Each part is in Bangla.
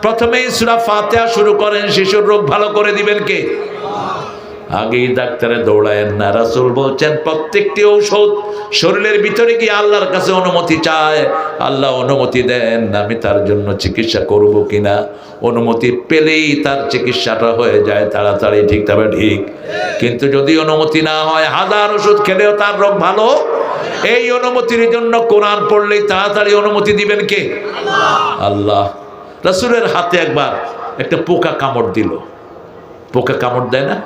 প্রথমেই সূরা ফাতিহা শুরু করেন, শিশুর রোগ ভালো করে দিবেন কে? আগেই ডাক্তারে দৌড়ায়েন না। রাসূল বলছেন প্রত্যেকটি ঔষধ শরীরের ভিতরে গিয়ে আল্লাহর কাছে অনুমতি চায়, আল্লাহ অনুমতি দেন আমি তার জন্য চিকিৎসা করব কিনা। অনুমতি পেলেই তার চিকিৎসাটা হয়ে যায় তাড়াতাড়ি, ঠিক তবে ঠিক। কিন্তু যদি অনুমতি না হয়, হাজার ওষুধ খেলেও তার রোগ ভালো। এই অনুমতির জন্য কোরআন পড়লেই তাড়াতাড়ি অনুমতি দিবেন কে? আল্লাহ। রাসূলের হাতে একবার একটা পোকা কামড় দিল। পোকা কামড় দেয় না?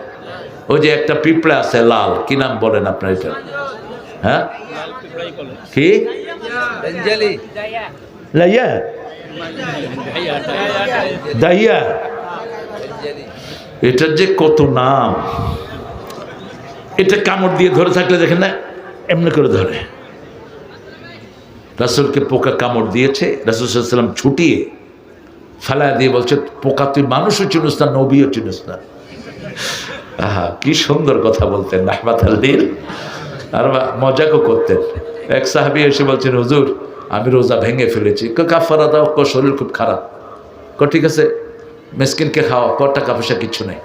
ওই যে একটা পিঁপড়া আছে লাল, কি নাম বলেন আপনার এটা? হ্যাঁ, কি? লাইয়া, দাইয়া, এটার যে কত নাম। এটা কামড় দিয়ে ধরে থাকলে দেখেন না এমনি করে ধরে। রাসূলকে পোকা কামড় দিয়েছে, রাসূল সাল্লাল্লাহু আলাইহি ওয়াসাল্লাম ছুটিয়ে ফেলা দিয়ে বলছে, পোকা তুই মানুষও চিনিস না, নবীও চিনিস না। আহা, কি সুন্দর কথা বলতেন রাহমাতুল্লিল। আর মজাকও করতেন। এক সাহাবী এসে বলছেন, হুজুর আমি রোজা ভেঙে ফেলেছি। কাফারা দাও। শরীর খুব খারাপ। ঠিক আছে, মিসকিনকে খাওয়া, টাকা পয়সা কিছু নেই।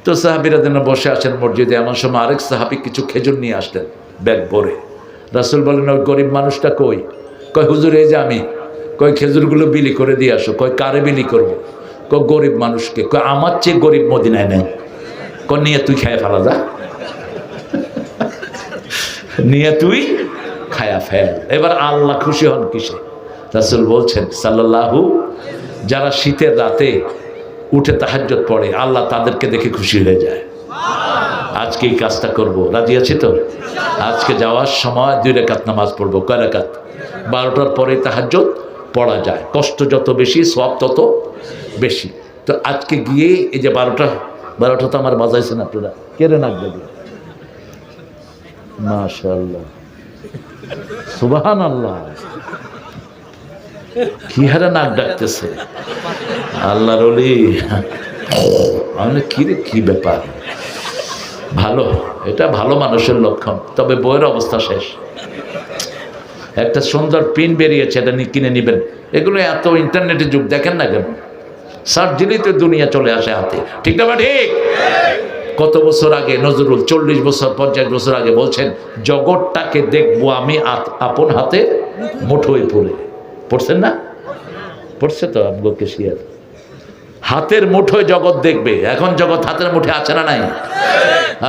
তো সাহাবীরা যেন বসে আছেন মসজিদে, এমন সময় আরেক সাহাবী কিছু খেজুর নিয়ে আসলেন ব্যাগ ভরে। রাসূল বলেন, ওই গরিব মানুষটা কই? হুজুর এই যে আমি। খেজুরগুলো বিলি করে দিয়ে আসো। কারে বিলি করবো? গরিব মানুষকে। আমার চেয়ে গরিব মদিনায় নেই। নিয়ে তুই খায় ফেলা যা, নিয়ে তুই খায়া ফেল। এবার আল্লাহ খুশি হন কিসে? রাসূল বলছেন সাল্লাল্লাহু, যারা শীতের রাতে উঠে তাহাজ্জুদ পড়ে আল্লাহ তাদেরকে দেখে খুশি হয়ে যায়। আজকে এই কাজটা করব, রাজি আছি তো? আজকে যাওয়ার সময় 2 রাকাত নামাজ পড়বো। কয় রাকাত? 12টার পরে তাহাজ্জুদ পড়া যায়। কষ্ট যত বেশি, সওয়াব তত বেশি। তো আজকে গিয়ে এই যে 12টা তো আমার বাজাইছেন আপনারা, কেড়ে নাক দেবে। মাশাআল্লাহ, সুবহানাল্লাহ, কি হারে নাক ডাকতেছে আল্লাহর ওলি। আমি কি ব্যাপার? ভালো, এটা ভালো মানুষের লক্ষণ। তবে বইয়ের অবস্থা শেষ। একটা সুন্দর পিন বেরিয়েছে, এটা কিনে নেবেন। এগুলো এত ইন্টারনেটের যুগ, দেখেন না কেন? সার্চ দিলেই তো দুনিয়া চলে আসে হাতে, ঠিক না? ঠিক। কত বছর আগে নজরুল, 40 বছর 50 বছর আগে বলছেন, জগৎটাকে দেখবো আমি আপন হাতে মুঠোয় পড়ে। পড়ছেন না? পড়ছে তো আমগো কেশিয়ার। হাতের মুঠোয় জগৎ দেখবে। এখন জগৎ হাতের মুঠে আছে না নাই?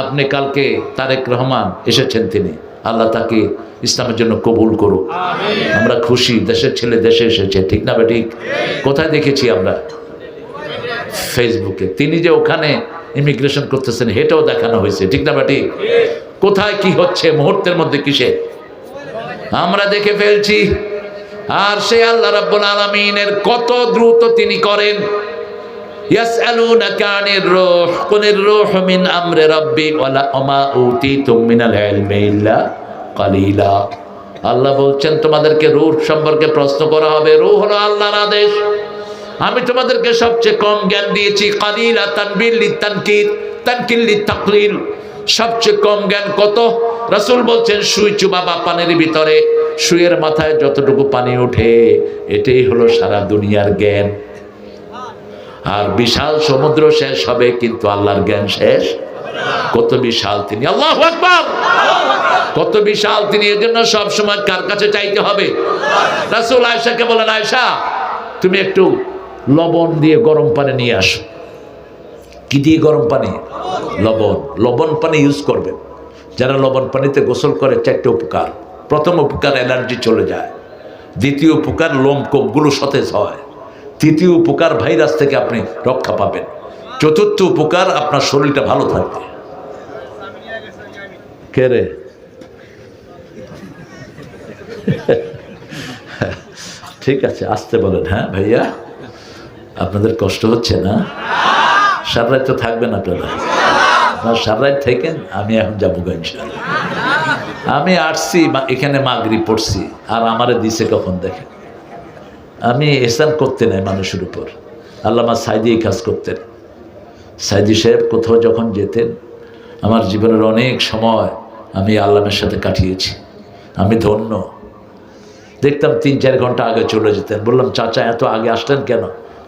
আপনি কালকে তারেক রহমান এসেছেন, তিনি, আল্লাহ তাকে ইসলামের জন্য কবুল করুক। আমরা খুশি, দেশের ছেলে দেশে এসেছে, ঠিক না ঠিক? কোথায় দেখেছি আমরা? ফেসবুকে। তিনি যে ওখানে ইমিগ্রেশন করতেছেন হেটাও দেখানো হয়েছে, ঠিক না ঠিক? কোথায় কি হচ্ছে মুহূর্তের মধ্যে কিসে আমরা দেখে ফেলছি। আর সে আল্লাহ রাব্বুল আলামিনের কত দ্রুত তিনি করেন। ইয়াসআলুনাকা আনির রূহ কুলির রূহু মিন আমরি রাব্বি ওয়া মা উতিতুম মিনাল ইলমি ইল্লা কালিলা। আল্লাহ বলছেন তোমাদেরকে রূহ সম্পর্কে প্রশ্ন করা হবে। রূহ হলো আল্লাহর আদেশ। আমি তোমাদেরকে সবচেয়ে কম জ্ঞান দিয়েছি। কালিলা তানবিল লিতানকির, তানকিল লিতাকলিল। সবচেয়ে কম জ্ঞান কত? রাসূল বলছেন সুই চুবাবা পানির ভিতরে, সুইয়ের মাথায় যতটুকু পানি ওঠে এটাই হলো সারা দুনিয়ার জ্ঞান। আর বিশাল সমুদ্র শেষ হবে, কিন্তু আল্লাহর জ্ঞান শেষ। কত বিশাল তিনি, আল্লাহু আকবার, কত বিশাল তিনি। এর জন্য সবসময় কার কাছে চাইতে হবে? রাসূল আয়েশাকে বলেন, আয়েশা তুমি একটু লবণ দিয়ে গরম পানি নিয়ে আসো। কি দিয়ে গরম পানি? লবণ। লবণ পানি ইউজ করবেন। যারা লবণ পানিতে গোসল করে 4টে উপকার। প্রথম উপকার, অ্যালার্জি চলে যায়। দ্বিতীয় উপকার, লোমকূপগুলো সতেজ হয়। তৃতীয় উপকার, ভাইরাস থেকে আপনি রক্ষা পাবেন। চতুর্থ উপকার, আপনার শরীরটা ভালো থাকবে। কে রে? ঠিক আছে, আসতে বলেন। হ্যাঁ ভাইয়া, আপনাদের কষ্ট হচ্ছে না? সারা রাত তো থাকবেন আপনারা? সারা রাত থাকেন, আমি এখন যাবো ইনশাআল্লাহ। আমি আসছি এখানে, মাগরিব পড়ছি, আর আমারে দিছে কখন দেখেন। আমি এহসান করতে নাই মানুষের উপর। আল্লামা সাইদি এই কাজ করতেন। সাইদি সাহেব কোথাও যখন যেতেন, আমার জীবনের অনেক সময় আমি আল্লামের সাথে কাটিয়েছি। আমি ধন্য। দেখতাম 3-4 ঘন্টা আগে চলে যেতেন। বললাম চাচা এত আগে আসলেন কেন?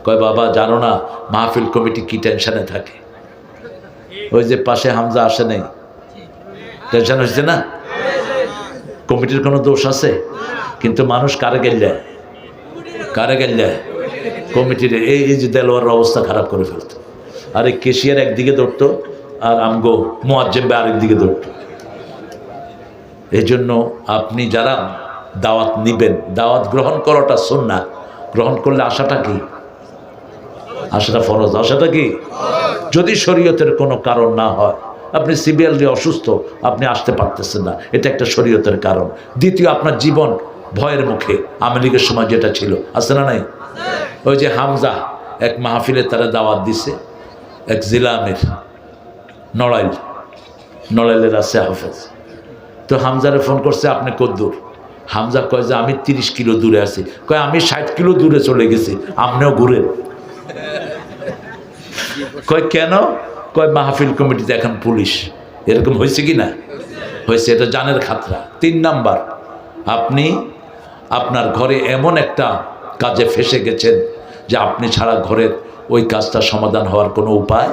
কয় বাবা জানো না মাহফিল কমিটি কি টেনশনে থাকে। ওই যে পাশে হামজা আসে নাই, টেনশন হয়েছে না? কমিটির কোনো দোষ আছে? কিন্তু মানুষ কারে গেলে কমিটির এই যে দেলোয়ার অবস্থা খারাপ করে ফেলতো। আর এই কেশিয়ার একদিকে ধরতো আর আমগো মুয়াজ্জেম আরেক দিকে ধরতো। এই জন্য আপনি যারা দাওয়াত নিবেন, দাওয়াত গ্রহণ করাটা সুন্নাহ। গ্রহণ করলে আশাটা কি? আশাটা ফরজ। আশাটা কি? যদি শরীয়তের কোনো কারণ না হয়, আপনি সিভিয়ারলি অসুস্থ, আপনি আসতে পারতেছেন না, এটা একটা শরীয়তের কারণ। দ্বিতীয়, আপনার জীবন ভয়ের মুখে। আওয়ামী লীগের সময় যেটা ছিল, আছে না নাই? ওই যে হামজা এক মাহফিলে তারা দাওয়াত দিছে, এক জেলা আমির নড়াইলের আছে হাফেজ। তো হামজারে ফোন করছে, আপনি কদ্দূর? হামজা কয় যে আমি 30 কিলো দূরে আছি। কয় আমি 60 কিলো দূরে চলে গেছি, আপনিও ঘুরেন। কয় কেন? কয় মাহফিল কমিটিতে এখন পুলিশ। এরকম হয়েছে কি না? হয়েছে। এটা জানের খাতরা। 3 নাম্বার, আপনি আপনার ঘরে এমন একটা কাজে ফেসে গেছেন যে আপনি ছাড়া ঘরের ওই কাজটা সমাধান হওয়ার কোনো উপায়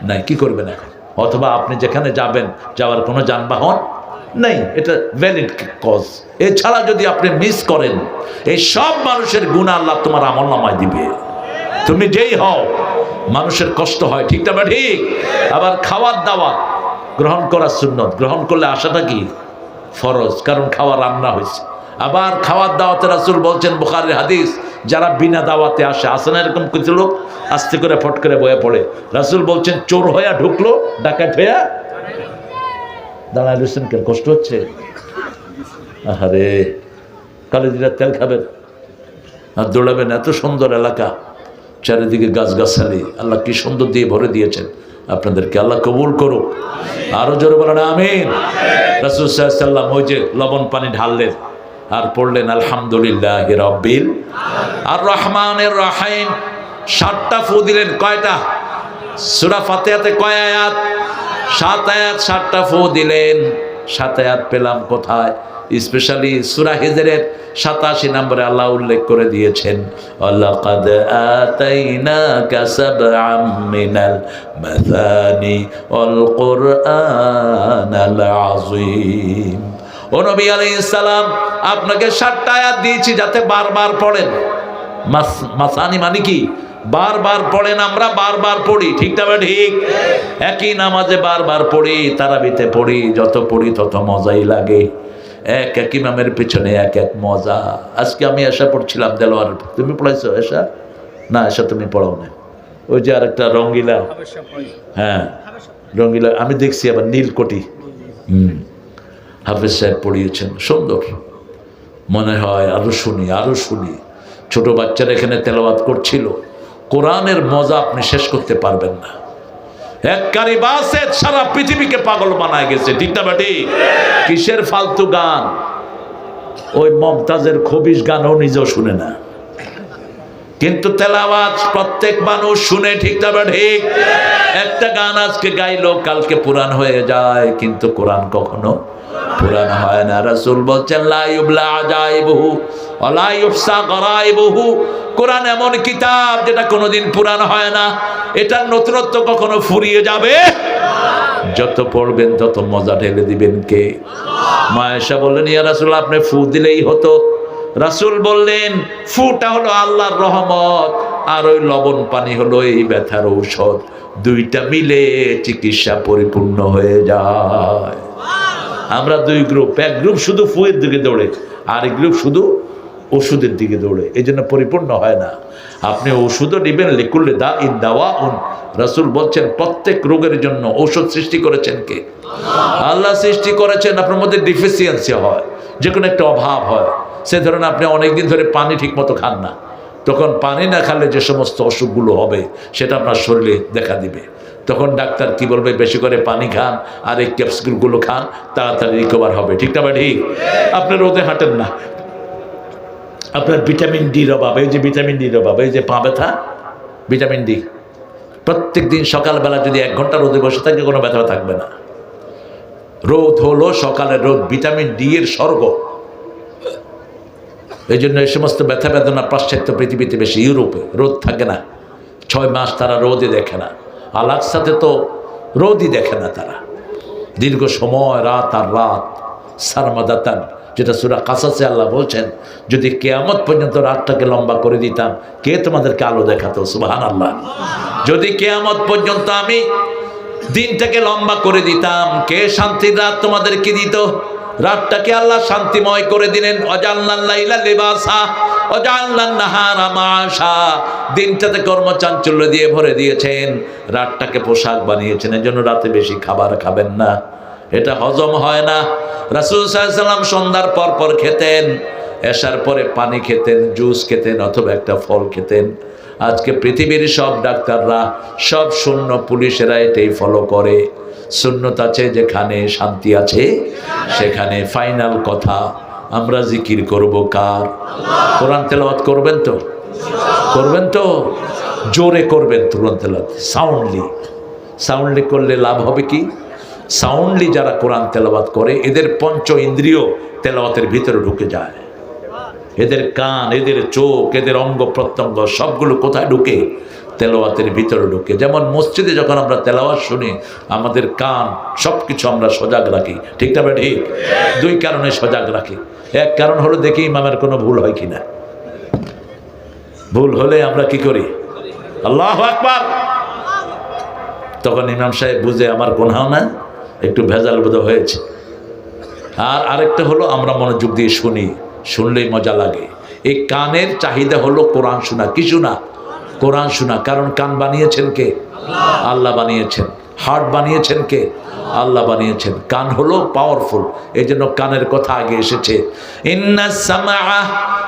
নাই। কি করবেন এখন? অথবা আপনি যেখানে যাবেন, যাওয়ার কোনো যানবাহন নেই, এটা ভ্যালিড কজ। এছাড়া যদি আপনি মিস করেন, এই সব মানুষের গুনাহ আল্লাহ তোমার আমলনামায় দিবে। তুমি যেই হও, মানুষের কষ্ট হয়, ঠিক না? ঠিক। আবার খাওয়ার দাওয়াত গ্রহণ করা সুন্নত, গ্রহণ করলে আশাটা কি? ফরজ, কারণ খাওয়া রান্না হয়েছে। আবার খাওয়ার দাওয়াতে রাসূল বলছেন, বুখারীর হাদিস, যারা বিনা দাওয়াতে আসে না এরকম কিছু লোক, আস্তে করে ফট করে বয়ে পড়ে। রাসূল বলছেন চোর হইয়া ঢুকলো, ডাকাত হইয়া দাঁড়ায় রয়েছেন। কেন কষ্ট হচ্ছে? আহারে, কালিজিরা তেল খাবেন আর দৌড়াবেন। এত সুন্দর এলাকা, চারিদিকে গাছগাছালি, আল্লাহ কি সুন্দর দিয়ে ভরে দিয়েছেন আপনাদেরকে। আল্লাহ কবুল করুক। আরো জোরে বলেন আমিন। রাসূল সাল্লাল্লাহু আলাইহি ওয়াসাল্লাম ওই যে লবণ পানি ঢাললেন আর পড়লেন আলহামদুলিল্লাহি রাব্বিল আর রহমানির রহিম। 7টা ফু দিলেন। কয়টা? সূরা ফাতিহাতে কয় আয়াত? 7 আয়াত। 7টা ফু দিলেন। 7 আয়াত পেলাম কোথায়? স্পেশালি সূরা হিজরের 87 নম্বরে আল্লাহ উল্লেখ করে দিয়েছেন, ওয়ালাকাদ আতাইনাকা সাবআম মিনাল মাসানি ওয়াল কুরআনাল আযীম। ও নবী আলাইহিস সালাম, আপনাকে 7টা আয়াত দিয়েছি যাতে বারবার পড়েন। মাসানি মানে কি? বারবার পড়েন। আমরা বারবার পড়ি, ঠিক না? ঠিক। একই নামাজে বারবার পড়ি, তারাবিতে পড়ি, যত পড়ি তত মজাই লাগে। এক এক ইমামের পিছনে এক এক মজা। আজকে আমি এশা পড়ছিলাম দেলোয়ার। তুমি পড়াইছো এশা? না, এশা তুমি পড়াও না। ওই যে আরেকটা রঙ্গিলা, হ্যাঁ রঙ্গিলা আমি দেখছি। আবার নীলকটি হাফেজ সাহেব পড়িয়েছেন, সুন্দর। মনে হয় আরো শুনি। ছোট বাচ্চারা এখানে তেলাওয়াত করছিল। কোরআনের মজা আপনি শেষ করতে পারবেন না। এক কারিবাসে সারা পৃথিবীকে পাগল বানায় গেছে, ঠিক না? ঠিক। কিসের ফালতু গান? ওই মমতাজের খবিশ গানও নিজেও শুনে না, কিন্তু তেলাওয়াত প্রত্যেক মানুষ শুনে, ঠিক না? ঠিক। একটা গান আজকে গাইলো, কালকে পুরাণ হয়ে যায়, কিন্তু কোরআন কখনো পুরাণ হয় না। রাসূল বলছেন লা ইউবলা আজাইবুহু ওয়া লা ইউহসা গরাইবুহু। কোরআন এমন কিতাব যেটা কোনোদিন পুরাণ হয় না, এটার নতুনত্ব কখনো ফুরিয়ে যাবে। যত পড়বেন তত মজা ঢেলে দিবেন কে? মা আয়েশা বললেন, ইয়া রাসূল, আপনি ফু দিলেই হতো। রাসূল বললেন, ফুটা হলো আল্লাহর রহমত, আর ওই লবণ পানি হলো এই ব্যথার ঔষধ। দুইটা মিলে চিকিৎসা পরিপূর্ণ হয়ে যায়। আমরা 2 গ্রুপ, এক গ্রুপ শুধু ফুয়ের দিকে দৌড়ে, আর এক গ্রুপ শুধু ওষুধের দিকে দৌড়ে, এই জন্য পরিপূর্ণ হয় না। আপনি ওষুধও নেবেন, লিকুল্লি দা ইন দাওয়াউন। রাসূল বলছেন প্রত্যেক রোগের জন্য ঔষধ সৃষ্টি করেছেন কে? আল্লাহ সৃষ্টি করেছেন। আপনার মধ্যে ডিফিসিয়েন্সি হয়, যে কোনো একটা অভাব হয়, সে ধরেন আপনি অনেকদিন ধরে পানি ঠিক মতো খান না, তখন পানি না খেলে যে সমস্ত অসুখগুলো হবে সেটা আপনার শরীরে দেখা দিবে। তখন ডাক্তার কি বলবে? বেশি করে পানি খান আর এই ক্যাপসুলগুলো খান, তাড়াতাড়ি রিকভার হবে, ঠিক না? ঠিক। আপনি রোদে হাঁটেন না, আপনার ভিটামিন ডির অভাব, এই যে ভিটামিন ডির অভাব, এই যে পা ব্যথা, ভিটামিন ডি। প্রত্যেক দিন সকালবেলা যদি 1 ঘন্টা রোদে বসে থাকে, কোনো ব্যথা থাকবে না। রোদ হলো সকালের রোদ, ভিটামিন ডি এর স্বর্গ। এই জন্য এই সমস্ত ব্যথা বেদনা পাশ্চাত্য পৃথিবীতে বেশি। ইউরোপে রোদ থাকে না, 6 মাস তারা রোদই দেখে না। আল আকসাতে তো রোদই দেখে না তারা, দীর্ঘ সময় রাত আর রাত সারমাদাতান, যেটা সূরা কাসাসে আল্লাহ বলছেন, যদি কিয়ামত পর্যন্ত রাতটাকে লম্বা করে দিতাম, কে তোমাদেরকে আলো দেখাতো? সুবহানাল্লাহ। যদি কিয়ামত পর্যন্ত আমি দিনটাকে লম্বা করে দিতাম, কে শান্তির রাত তোমাদেরকে দিত? রাতটাকে আল্লাহ শান্তিময় করে দিলেন। অজাল্লাল লাইলা লিবাসা অজাল্লান নাহারা মাশা, দিনটাতে কর্মচাঞ্চল্য দিয়ে ভরে দিয়েছেন, রাতটাকে পোশাক বানিয়েছেন। এজন্য রাতে বেশি খাবার খাবেন না, এটা হজম হয় না। রাসূল সাল্লাল্লাহু আলাইহি ওয়াসাল্লাম সন্ধ্যার পর পর খেতেন, এশার পরে পানি খেতেন, জুস খেতেন অথবা একটা ফল খেতেন। আজকে পৃথিবীর সব ডাক্তাররা, সব শূন্য পুলিশেরা এটাই ফলো করে। সুন্নত আছে যেখানে, শান্তি আছে সেখানে। ফাইনাল কথা, আমরা জিকির করব কার? কোরআন তেলাওয়াত করবেন তো? করবেন তো? জোরে করবেন কোরআন তেলাওয়াত, সাউন্ডলি করলে লাভ হবে কি? সাউন্ডলি যারা কোরআন তেলাওয়াত করে, এদের পঞ্চ ইন্দ্রিয় তেলাওয়াতের ভিতরে ঢুকে যায়। এদের কান, এদের চোখ, এদের অঙ্গ প্রত্যঙ্গ সবগুলো কোথায় ঢুকে? তেলাওয়াতের ভিতরে ঢুকে। যেমন মসজিদে যখন আমরা তেলাওয়াত শুনি, আমাদের কান সব কিছু আমরা সজাগ রাখি, ঠিক না ঠিক? 2 কারণে সজাগ রাখি। এক কারণ হলো দেখি ইমামের কোনো ভুল হয় কিনা। ভুল হলে আমরা কি করি? আল্লাহু আকবার। তখন ইমাম সাহেব বুঝে আমার গুনাহ না, একটু ভেজাল বোধ হয়েছে। আর আরেকটা হলো আমরা মনোযোগ দিয়ে শুনি, শুনলেই মজা লাগে। এই কানের চাহিদা হলো কোরআন শোনা। কি শোনা? কোরআন শোনা। কারণ কান বানিয়েছেন কে? আল্লাহ বানিয়েছেন। হার্ট বানিয়েছেন কে? আল্লাহ বানিয়েছেন। কান হলো পাওয়ারফুল, এই জন্য কানের কথা আগে এসেছে। ইন্নাস সামাআ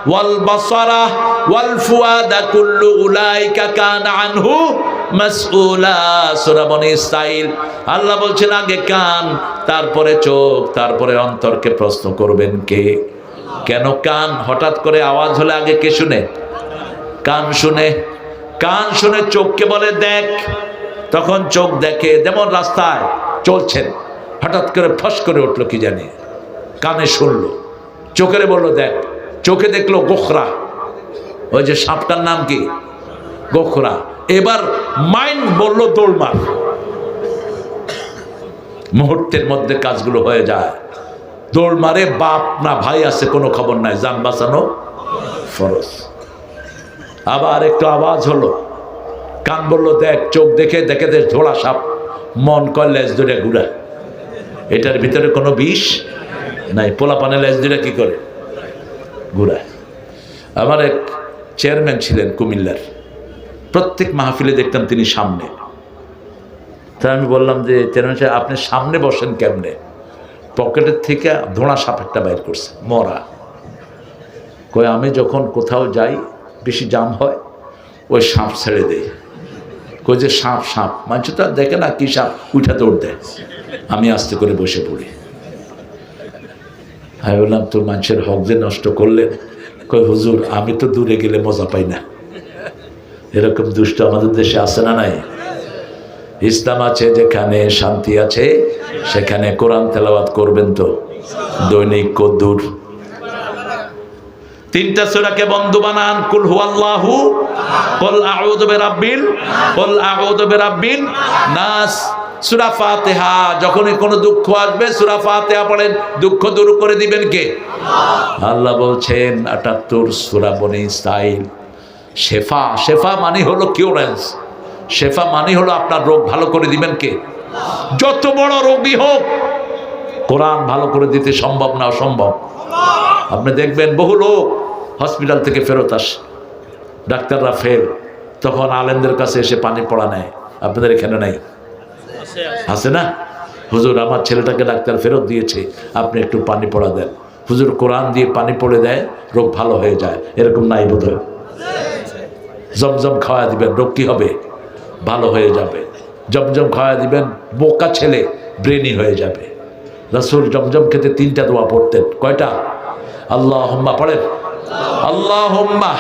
ওয়াল বাসারা ওয়াল ফুআদা কুল্লু উলাইকা কানা আনহু মাসউলা, সূরা বনী ইসরাঈল। আল্লাহ বলছেন আগে কান, তারপরে চোখ, তারপরে অন্তরকে প্রশ্ন করবেন কে? কেন কান? হঠাৎ করে আওয়াজ হলে আগে কে শুনে? কান শুনে। কান শুনে চোখকে বলে দেখ, তখন চোখ দেখে। যেমন রাস্তায় চলছেন, হঠাৎ করে ফস করে উঠলো কি জানি, কানে শুনলো, চোখের বললো দেখ, চোখে দেখলো গোখরা, ওই যে সাপটার নাম কি? গোখরা। এবার মাইন্ড বললো দৌড় মার, মুহূর্তের মধ্যে কাজগুলো হয়ে যায়। দৌড় মারে, বাপ না ভাই আছে কোনো খবর নাই, জান বাঁচানো ফরজ। আবার একটু আওয়াজ হলো, কান বললো দেখ, চোখ দেখে দেখে দেখ ধোড়া সাপ, মন কয় লেজ ধরে ঘুরা, এটার ভিতরে কোনো বিষ নাই। পোলা পানে লেজ ধরে কি করে? ঘুরায়। আমার এক চেয়ারম্যান ছিলেন কুমিল্লার, প্রত্যেক মাহফিলে দেখতাম তিনি সামনে। তাই আমি বললাম যে চেয়ারম্যান সাহেব আপনি সামনে বসেন কেমনে? পকেটের থেকে ধোঁড়া সাপ একটা বাইর করছে, মরা। কয় আমি যখন কোথাও যাই, বেশি জাম হয়, ওই সাপ ছেড়ে দেয়। কই যে সাপ সাপ, মানুষ তো আর দেখে না কি সাপ, উঠা দৌড় দেয়। আমি আস্তে করে বসে পড়ি। আমি বললাম তো মানুষের হক যে নষ্ট করলেন। কই হুজুর আমি তো দূরে গেলে মজা পাই না। এরকম দুষ্ট আমাদের দেশে আছে না নাই? ইসলাম আছে যেখানে, শান্তি আছে সেখানে। কোরআন তেলাওয়াত করবেন তো দৈনিক কদ্দুর? 3টা সূরাকে বন্ধু বানান। কুল হুয়াল্লাহু, কুল আউযু বিরাব্বিন নাস, সূরা ফাতিহা। যখনই কোনো দুঃখ আসবে সূরা ফাতিহা পড়েন, দুঃখ দূর করে দিবেন কে? আল্লাহ বলছেন 78 সূরা বনী ইসরাঈল। শেফা, শেফা মানে হলো কিউরেন্স, শেফা মানে হলো আপনার রোগ ভালো করে দিবেন কে? যত বড় রোগী হোক, কোরআন ভালো করে দিতে সম্ভব না অসম্ভব? আপনি দেখবেন বহু লোক হসপিটাল থেকে ফেরত আসে, ডাক্তাররা ফেল, তখন আলেমদের কাছে এসে পানি পড়া নেয়। আপনাদের এখানে নাই? আছে না? হুজুর আমার ছেলেটাকে ডাক্তার ফেরত দিয়েছে, আপনি একটু পানি পড়া দেন। হুজুর কোরআন দিয়ে পানি পড়ে দেয়, রোগ ভালো হয়ে যায়। এরকম নাই বোধহয়? জমজম খাওয়া দিবেন, রোগ কি হবে? ভালো হয়ে যাবে। জমজম খাওয়া দিবেন, বোকা ছেলে ব্রেনি হয়ে যাবে। রাসূল জমজম খেতে 3টা দোয়া পড়তেন। কয়টা? আল্লাহুম্মা পড়েন, আল্লাহুম্মা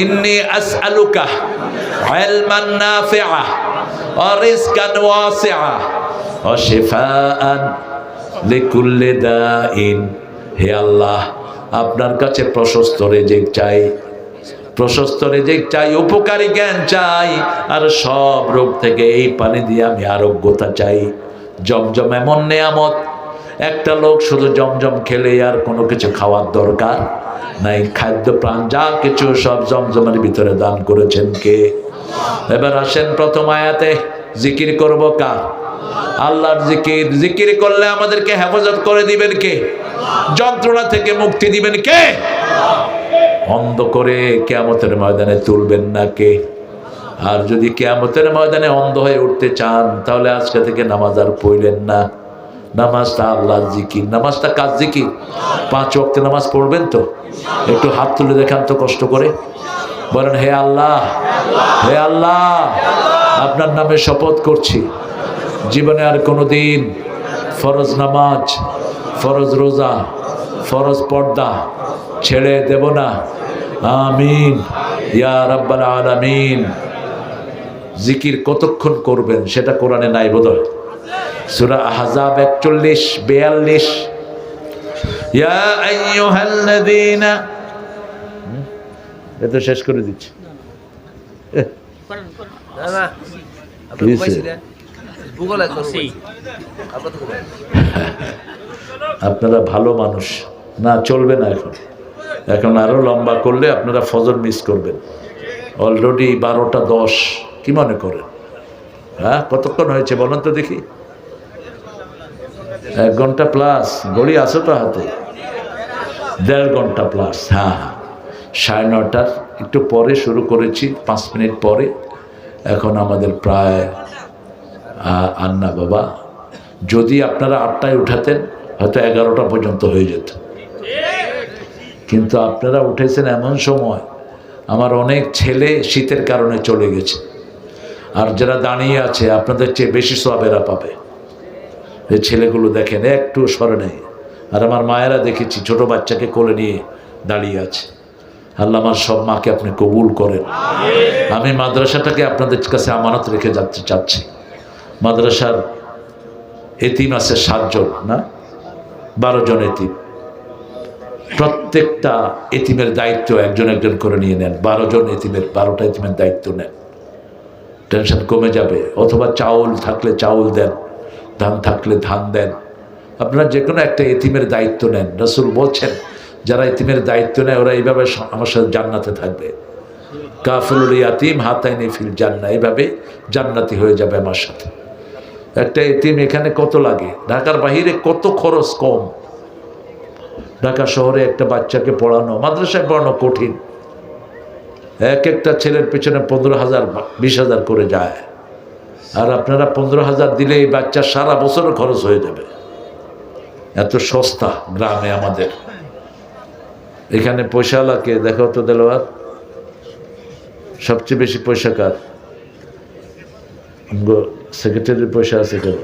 ইন্নী আসআলুকা ইলমান নাফিআ ওয়া রিজকান ওয়াসিআ ওয়া শিফাআন লিকুল্লি দাইন। হে আল্লাহ, আপনার কাছে প্রশস্ত রিজিক চাই, প্রশস্ত রিজিক চাই, উপকারী জ্ঞান চাই, আর সব রোগ থেকে এই পানি দিয়ে আমি আরোগ্যতা চাই। জমজম এমন নেয়ামত, একটা লোক শুধু জমজম খেলে আর কোনো কিছু খাওয়ার দরকার নাই। খাদ্য প্রাণ যা কিছু সব জমজমের ভিতরে দান করেছেন কে? এবার আসেন প্রথম আয়াতে, জিকির করব কার? আল্লাহর জিকির। জিকির করলে আমাদেরকে হেফাজত করে দিবেন কে? যন্ত্রণা থেকে মুক্তি দিবেন কে? অন্ধ করে কিয়ামতের ময়দানে তুলবেন না কে? আর যদি কিয়ামতের ময়দানে অন্ধ হয়ে উঠতে চান তাহলে আজকে থেকে নামাজ আর পড়লেন না। নামাজটা আল্লাহর জিকির। নামাজটা কার জিকির? 5 ওয়াক্ত নামাজ পড়বেন তো? একটু হাত তুলে দেখান তো কষ্ট করে, বলেন হে আল্লাহ, হে আল্লাহ, আপনার নামে শপথ করছি জীবনে আর কোনোদিন ফরজ নামাজ, ফরজ রোজা, ফরজ পর্দা ছেড়ে দেব না। আমিন ইয়া রাব্বাল আলামিন। জিকির কতক্ষণ করবেন সেটা কোরআনে নাই বোধহয়। সূরা আহজাব 41-42, ইয়া আইয়ুহাল্লাযীনা, এটা শেষ করে দিচ্ছি। আপনারা ভালো মানুষ না, চলবে না এখন, এখন আরো লম্বা করলে আপনারা ফজর মিস করবেন। অলরেডি 12টা 10, কি মনে করেন? হ্যাঁ, কতক্ষণ হয়েছে বলেন তো দেখি? 1 ঘন্টা প্লাস। ঘড়ি আছে তো হাতে? 1.5 ঘন্টা প্লাস। হ্যাঁ হ্যাঁ, 9:30 একটু পরে শুরু করেছি, 5 মিনিট পরে। এখন আমাদের প্রায় আন্না বাবা, যদি আপনারা 8টায় উঠাতেন হয়তো 11টা পর্যন্ত হয়ে যেত, কিন্তু আপনারা উঠেছেন এমন সময় আমার অনেক ছেলে শীতের কারণে চলে গেছে, আর যারা দাঁড়িয়ে আছে আপনাদের চেয়ে বেশি সওয়াবেরা পাবে। এই ছেলেগুলো দেখেন একটু সরে নেই, আর আমার মায়েরা দেখেছি ছোট বাচ্চাকে কোলে নিয়ে দাঁড়িয়ে আছে। আল্লাহ আমার সব মাকে আপনি কবুল করেন। আমি মাদ্রাসাটাকে আপনাদের কাছে আমানত রেখে যাচ্ছি চাচ্ছি। মাদ্রাসার এতিম আছে 7 জন, না 12 জন এতিম। প্রত্যেকটা এতিমের দায়িত্ব একজন একজন করে নিয়ে নেন। 12 জন এতিমের 12টা এতিমের দায়িত্ব নেন, টেনশন কমে যাবে। অথবা চাউল থাকলে চাউল দেন, ধান থাকলে ধান দেন। আপনারা যে কোনো একটা এতিমের দায়িত্ব নেন। রাসূল বলছেন যারা এতিমের দায়িত্ব নেয় ওরা এইভাবে আমার সাথে জান্নাতে থাকবে। কাফিলুল ইয়াতিম হাতাইনি ফিল জান্নাহ, এইভাবে জান্নাতি হয়ে যাবে আমার সাথে। একটা এতিম এখানে কত লাগে, ঢাকার বাহিরে কত খরচ কম। ঢাকা শহরে একটা বাচ্চাকে পড়ানো, মাদ্রাসায় পড়ানো কঠিন। এক একটা ছেলের পেছনে 15,000 20,000 করে যায়, আর আপনারা 15,000 দিলে এই বাচ্চার সারা বছরের খরচ হয়ে যাবে। এত সস্তা গ্রামে আমাদের। এখানে পয়সাওয়ালাকে দেখো তো দেলোয়ার, সবচেয়ে বেশি পয়সা কার? সেক্রেটারির পয়সা আছে কেন?